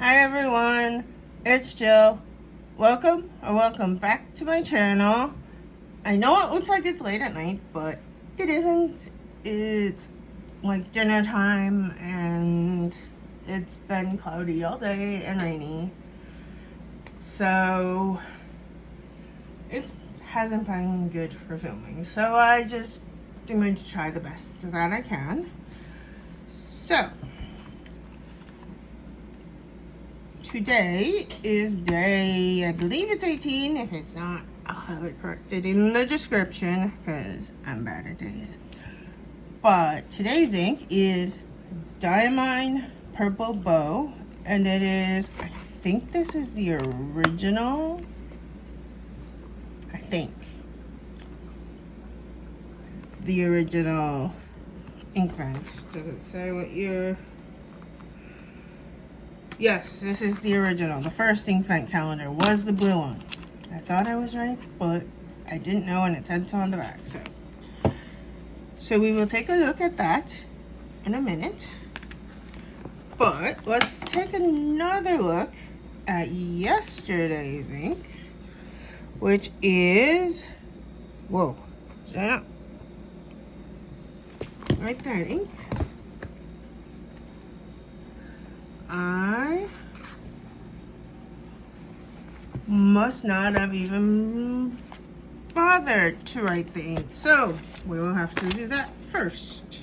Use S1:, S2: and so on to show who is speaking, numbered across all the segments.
S1: Hi everyone, it's Jill. Welcome back to my channel. I know it looks like it's late at night, but it isn't. It's like dinner time and it's been cloudy all day and rainy. So it hasn't been good for filming. So I just am going to try the best that I can. So today is day, I believe it's 18. If it's not, I'll have it corrected in the description because I'm bad at days. But today's ink is Diamine Purple Bow, and it is, I think this is the original. I think. The original Inkvent. Does it say what year? Yes, this is the original. The first Inkvent calendar was the blue one. I thought I was right, but I didn't know, and it said so on the back. So we will take a look at that in a minute. But let's take another look at yesterday's ink, which is, whoa, is that right there, ink? I must not have even bothered to write the ink, so we will have to do that first.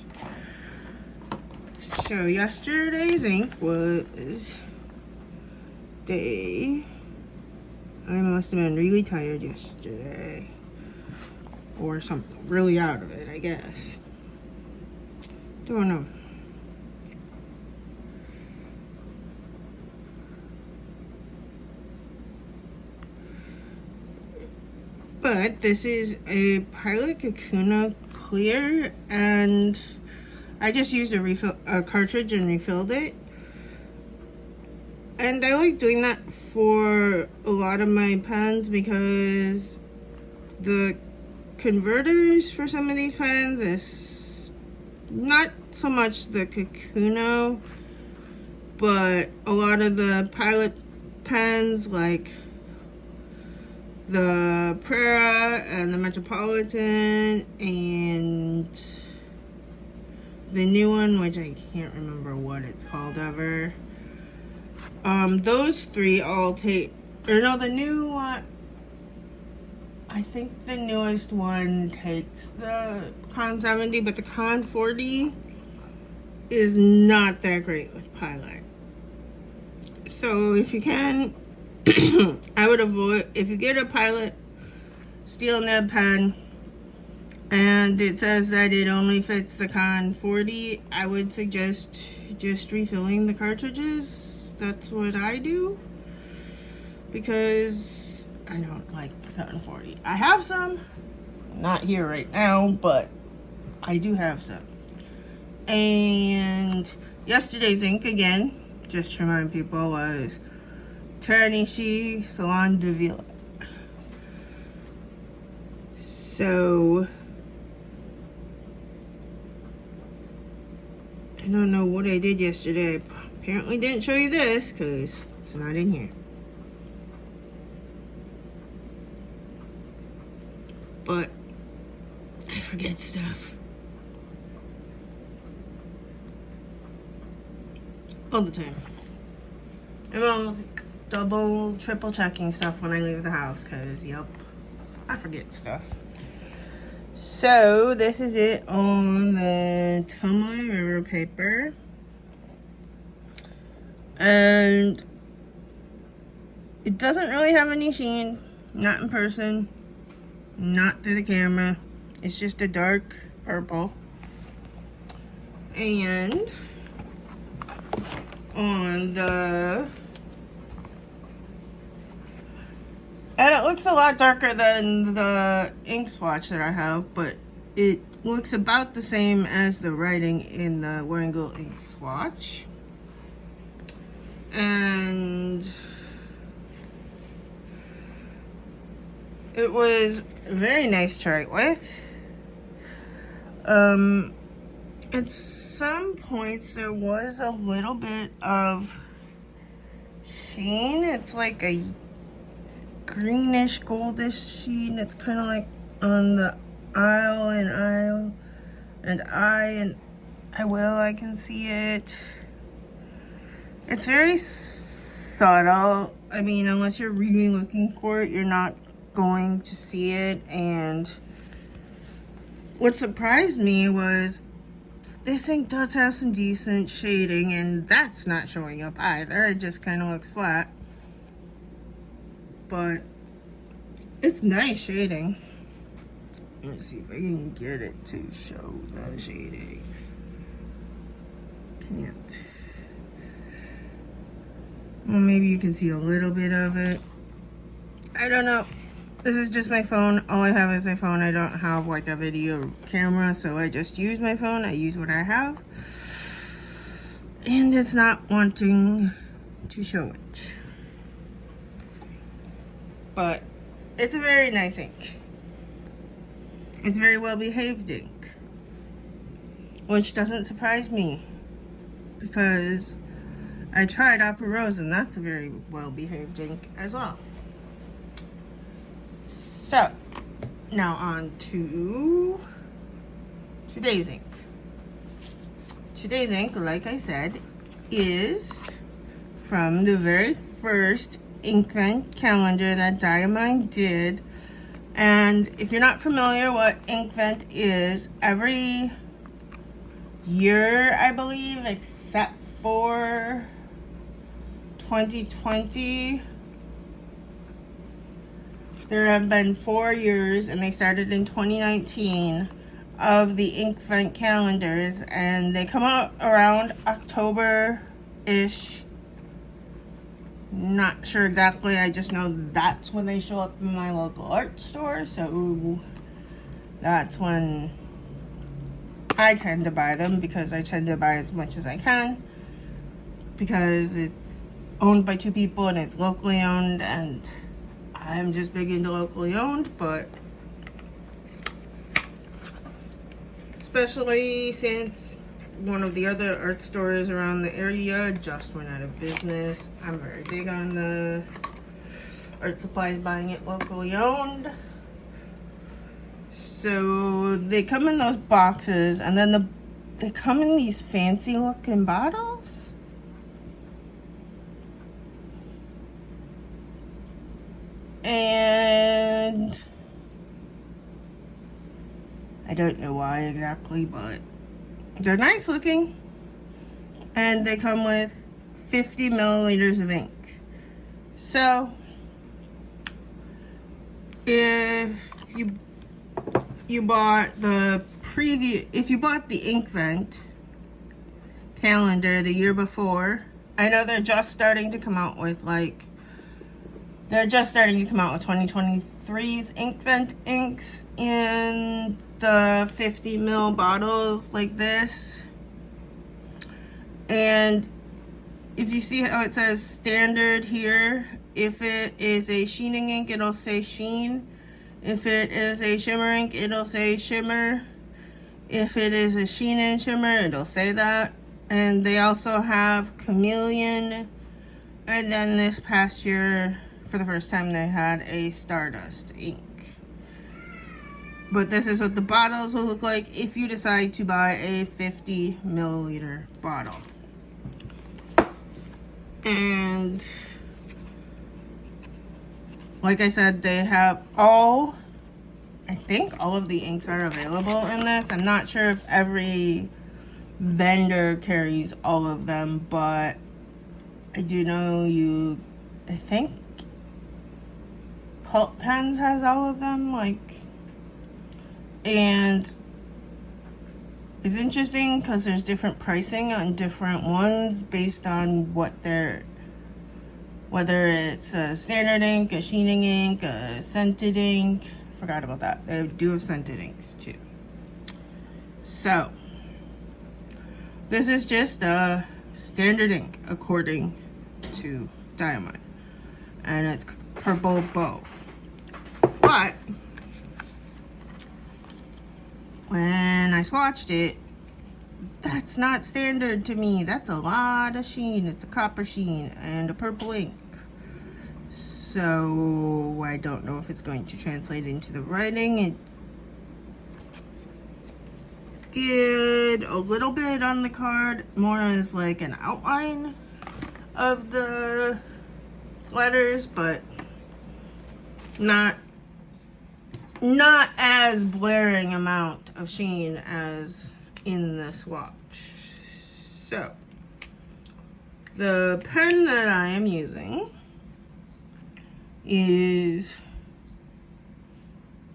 S1: So yesterday's ink was I must have been really tired yesterday or something, really out of it, I guess. Don't know. But this is a Pilot Kakuna Clear, and I just used a cartridge and refilled it. And I like doing that for a lot of my pens because the converters for some of these pens is not so much the Kakuna, but a lot of the Pilot pens like the Prera and the Metropolitan and the new one, which I can't remember what it's called ever. Those three all take, or no, the new one, I think the newest one takes the Con 70, but the Con 40 is not that great with Pilot. So if you can, I would avoid, if you get a Pilot steel nib pen and it says that it only fits the Con 40, I would suggest just refilling the cartridges. That's what I do because I don't like the Con 40. I have some, not here right now, but I do have some. And yesterday's ink, again, just to remind people, was Taranishi Salon de Ville. So I don't know what I did yesterday. I apparently didn't show you this because it's not in here. But I forget stuff all the time. I'm almost double, triple checking stuff when I leave the house because, yep, I forget stuff. So this is it on the Tomoe River paper. And it doesn't really have any sheen, not in person, not through the camera. It's just a dark purple. And on the, and it looks a lot darker than the ink swatch that I have, but it looks about the same as the writing in the Wangle ink swatch. And it was very nice to write with. At some points there was a little bit of sheen. It's like a greenish, goldish sheen. It's kind of like on the I can see it. It's very subtle. I mean, unless you're really looking for it, you're not going to see it. And what surprised me was this thing does have some decent shading, and that's not showing up either. It just kind of looks flat. But it's nice shading. Let's see if I can get it to show the shading. Can't. Well, maybe you can see a little bit of it. I don't know. This is just my phone. All I have is my phone. I don't have like a video camera, so I just use my phone. I use what I have. And it's not wanting to show it. But it's a very nice ink. It's very well behaved ink. Which doesn't surprise me, because I tried Opera Rose, and that's a very well behaved ink as well. So, now on to today's ink. Today's ink, like I said, is from the very first Inkvent calendar that Diamine did. And if you're not familiar what Inkvent is, every year, I believe, except for 2020, there have been 4 years, and they started in 2019, of the Inkvent calendars, and they come out around October-ish. Not sure exactly, I just know that's when they show up in my local art store, so that's when I tend to buy them, because I tend to buy as much as I can, because it's owned by 2 people and it's locally owned, and I'm just big into locally owned. But especially since one of the other art stores around the area just went out of business, I'm very big on the art supplies, buying it locally owned. So they come in those boxes, and then they come in these fancy looking bottles. And I don't know why exactly, but they're nice looking. And they come with 50 milliliters of ink. So if you bought the Inkvent calendar the year before, I know they're just starting to come out with 2023's Inkvent inks in the 50 ml bottles like this. And if you see how it says standard here, if it is a sheening ink, it'll say sheen. If it is a shimmer ink, it'll say shimmer. If it is a sheen and shimmer, it'll say that. And they also have chameleon. And then this past year, for the first time, they had a stardust ink. But this is what the bottles will look like if you decide to buy a 50 milliliter bottle. And like I said, they have I think all of the inks are available in this. I'm not sure if every vendor carries all of them, but I do know I think Cult Pens has all of them, and it's interesting because there's different pricing on different ones based on whether it's a standard ink, a sheening ink, a scented ink. Forgot about that. They do have scented inks too. So this is just a standard ink according to Diamine, and it's purple bow. But when I swatched it, That's not standard to me. That's a lot of sheen. It's a copper sheen and a purple ink. So I don't know if it's going to translate into the writing. It did a little bit on the card, more as like an outline of the letters, but not as blaring amount of sheen as in the swatch. So the pen that I am using is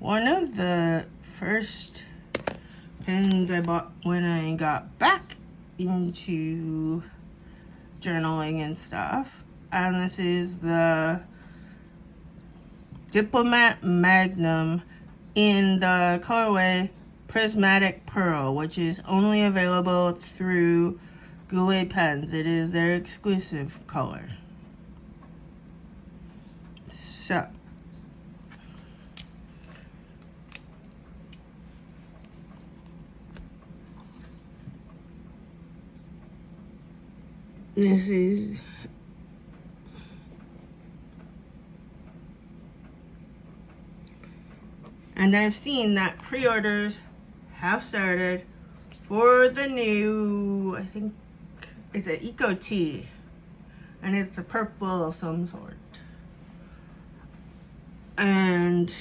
S1: one of the first pens I bought when I got back into journaling and stuff, and this is the Diplomat Magnum in the colorway Prismatic Pearl, which is only available through Goulet Pens. It is their exclusive color. So this is and I've seen that pre-orders have started for the new, I think it's an Eco Tea, and it's a purple of some sort. And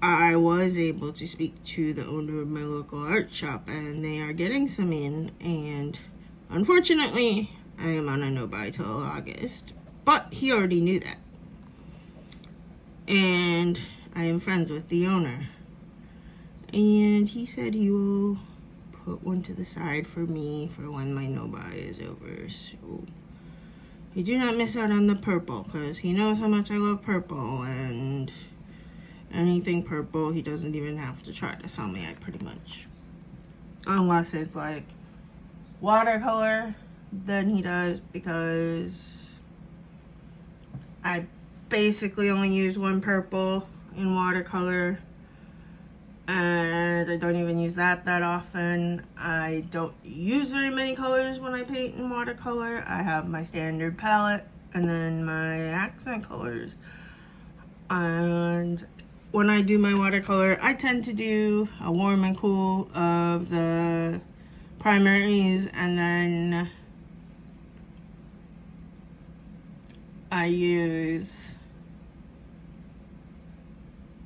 S1: I was able to speak to the owner of my local art shop, and they are getting some in, and unfortunately I am on a no-buy till August, but he already knew that. And I am friends with the owner, and he said he will put one to the side for me for when my no-buy is over. So you do not miss out on the purple, because he knows how much I love purple, and anything purple he doesn't even have to try to sell me, I pretty much, unless it's like watercolor, then he does, because I basically only use one purple in watercolor, and I don't even use that often. I don't use very many colors when I paint in watercolor. I have my standard palette and then my accent colors, and when I do my watercolor, I tend to do a warm and cool of the primaries, and then I use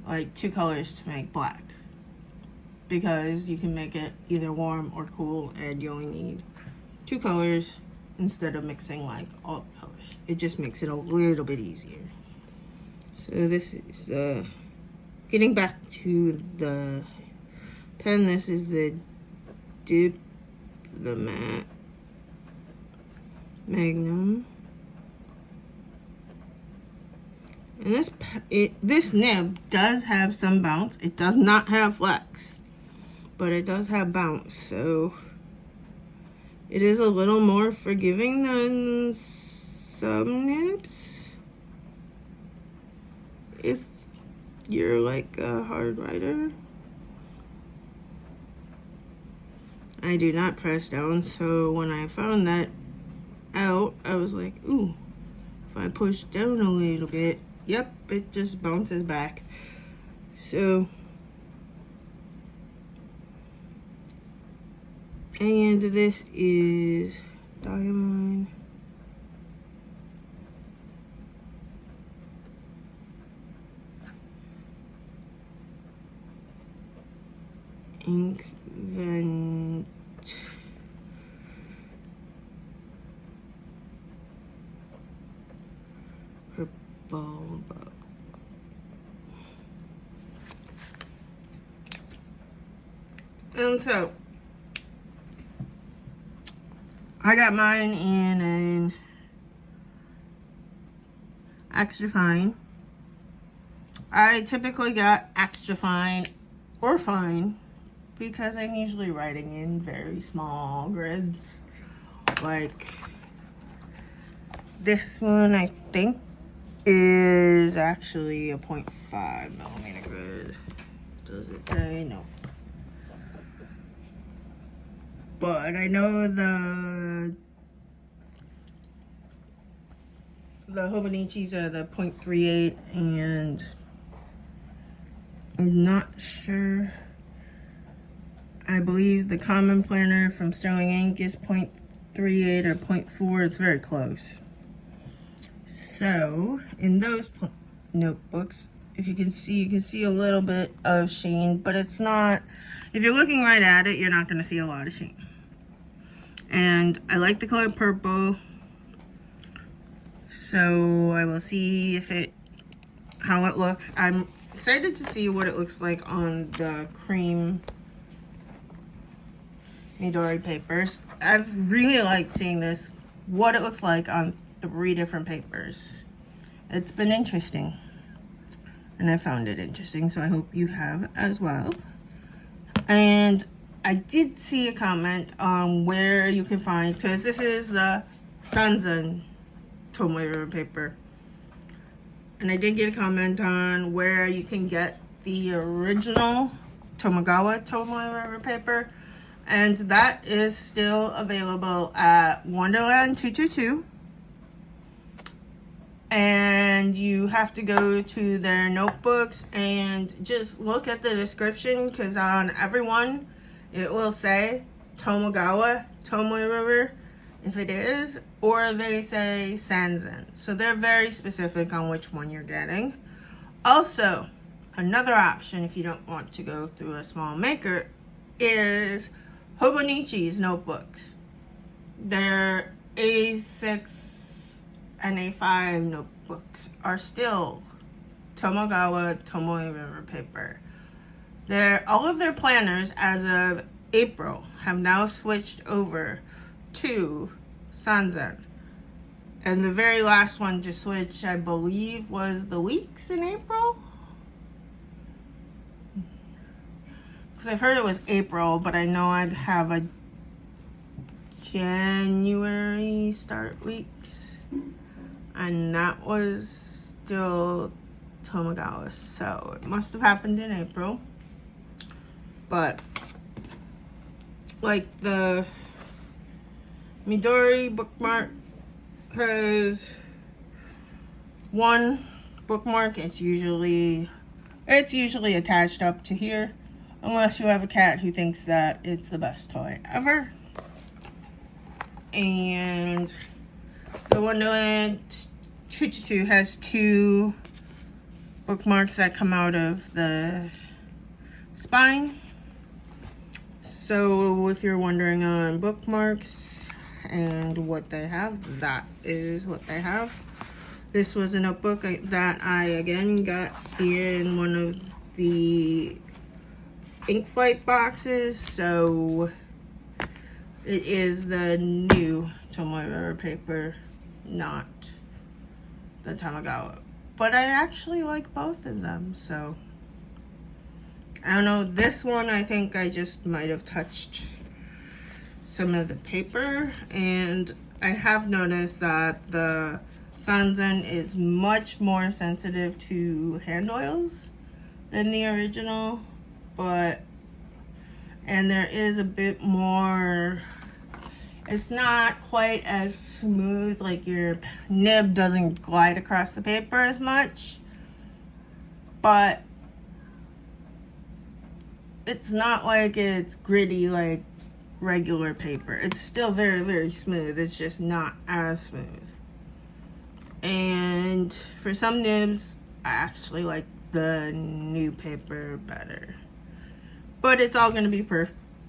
S1: like 2 colors to make black, because you can make it either warm or cool, and you only need 2 colors instead of mixing like all the colors. It just makes it a little bit easier. So this is getting back to the pen. This is the Diplomat Magnum. And this nib does have some bounce. It does not have flex, but it does have bounce, so it is a little more forgiving than some nibs if you're like a hard writer. I do not press down, so when I found that out, I was like, ooh, if I push down a little bit, yep, it just bounces back. So, and this is Diamine. Inkvent. Purple. And so I got mine in an extra fine. I typically got extra fine or fine because I'm usually writing in very small grids. Like this one, I think, is actually a 0.5 millimeter grid. Does it say? No. but I know the Hobonichis are the 0.38, and I'm not sure. I believe the common planner from Sterling Ink is 0.38 or 0.4. It's very close. So in those notebooks, if you can see a little bit of sheen, but it's not, if you're looking right at it, you're not going to see a lot of sheen. And I like the color purple, so I will see how it looks. I'm excited to see what it looks like on the cream Midori papers. I've really liked seeing what it looks like on 3 different papers. It's been interesting, and I found it interesting, so I hope you have as well. And I did see a comment on where you can find, because this is the Sanzen Tomoe River paper, and I did get a comment on where you can get the original Tomogawa Tomoe River paper, and that is still available at Wonderland 222. And you have to go to their notebooks and just look at the description, because on every one it will say Tomogawa Tomoe River if it is, or they say Sanzen. So they're very specific on which one you're getting. Also, another option if you don't want to go through a small maker is Hobonichi's notebooks. Their A6 and A5 notebooks are still Tomogawa Tomoe River paper. All of their planners as of April have now switched over to Sanzen. And the very last one to switch, I believe, was the weeks in April. Because I've heard it was April, but I know I'd have a January start weeks, and that was still Tomogawa, so it must have happened in April. But like the Midori bookmark has one bookmark. It's usually attached up to here, unless you have a cat who thinks that it's the best toy ever. And the Wonderland 222 has 2 bookmarks that come out of the spine. So if you're wondering on bookmarks and what they have, that is what they have. This was a notebook that I again got here in one of the Inkvent boxes, so it is the new Tomoe River paper, not the Tomogawa. But I actually like both of them, so I don't know. This one, I think I just might have touched some of the paper, and I have noticed that the Sanzen is much more sensitive to hand oils than the original, and there is a bit more, it's not quite as smooth, like your nib doesn't glide across the paper as much, but it's not like it's gritty like regular paper. It's still very, very smooth. It's just not as smooth. And for some nibs, I actually like the new paper better. But it's all going to be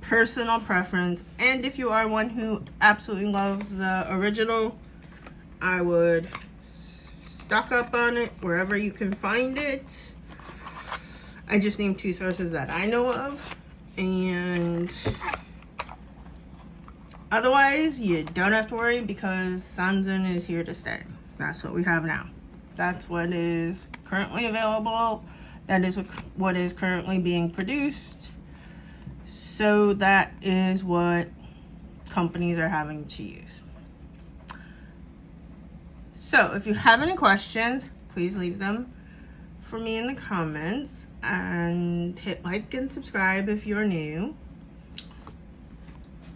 S1: personal preference. And if you are one who absolutely loves the original, I would stock up on it wherever you can find it. I just named 2 sources that I know of, and otherwise you don't have to worry, because Sanzen is here to stay. That's what we have now. That's what is currently available. That is what is currently being produced. So that is what companies are having to use. So if you have any questions, please leave them for me in the comments, and hit like and subscribe if you're new.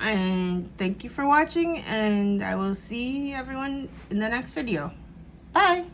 S1: And thank you for watching, and I will see everyone in the next video. Bye!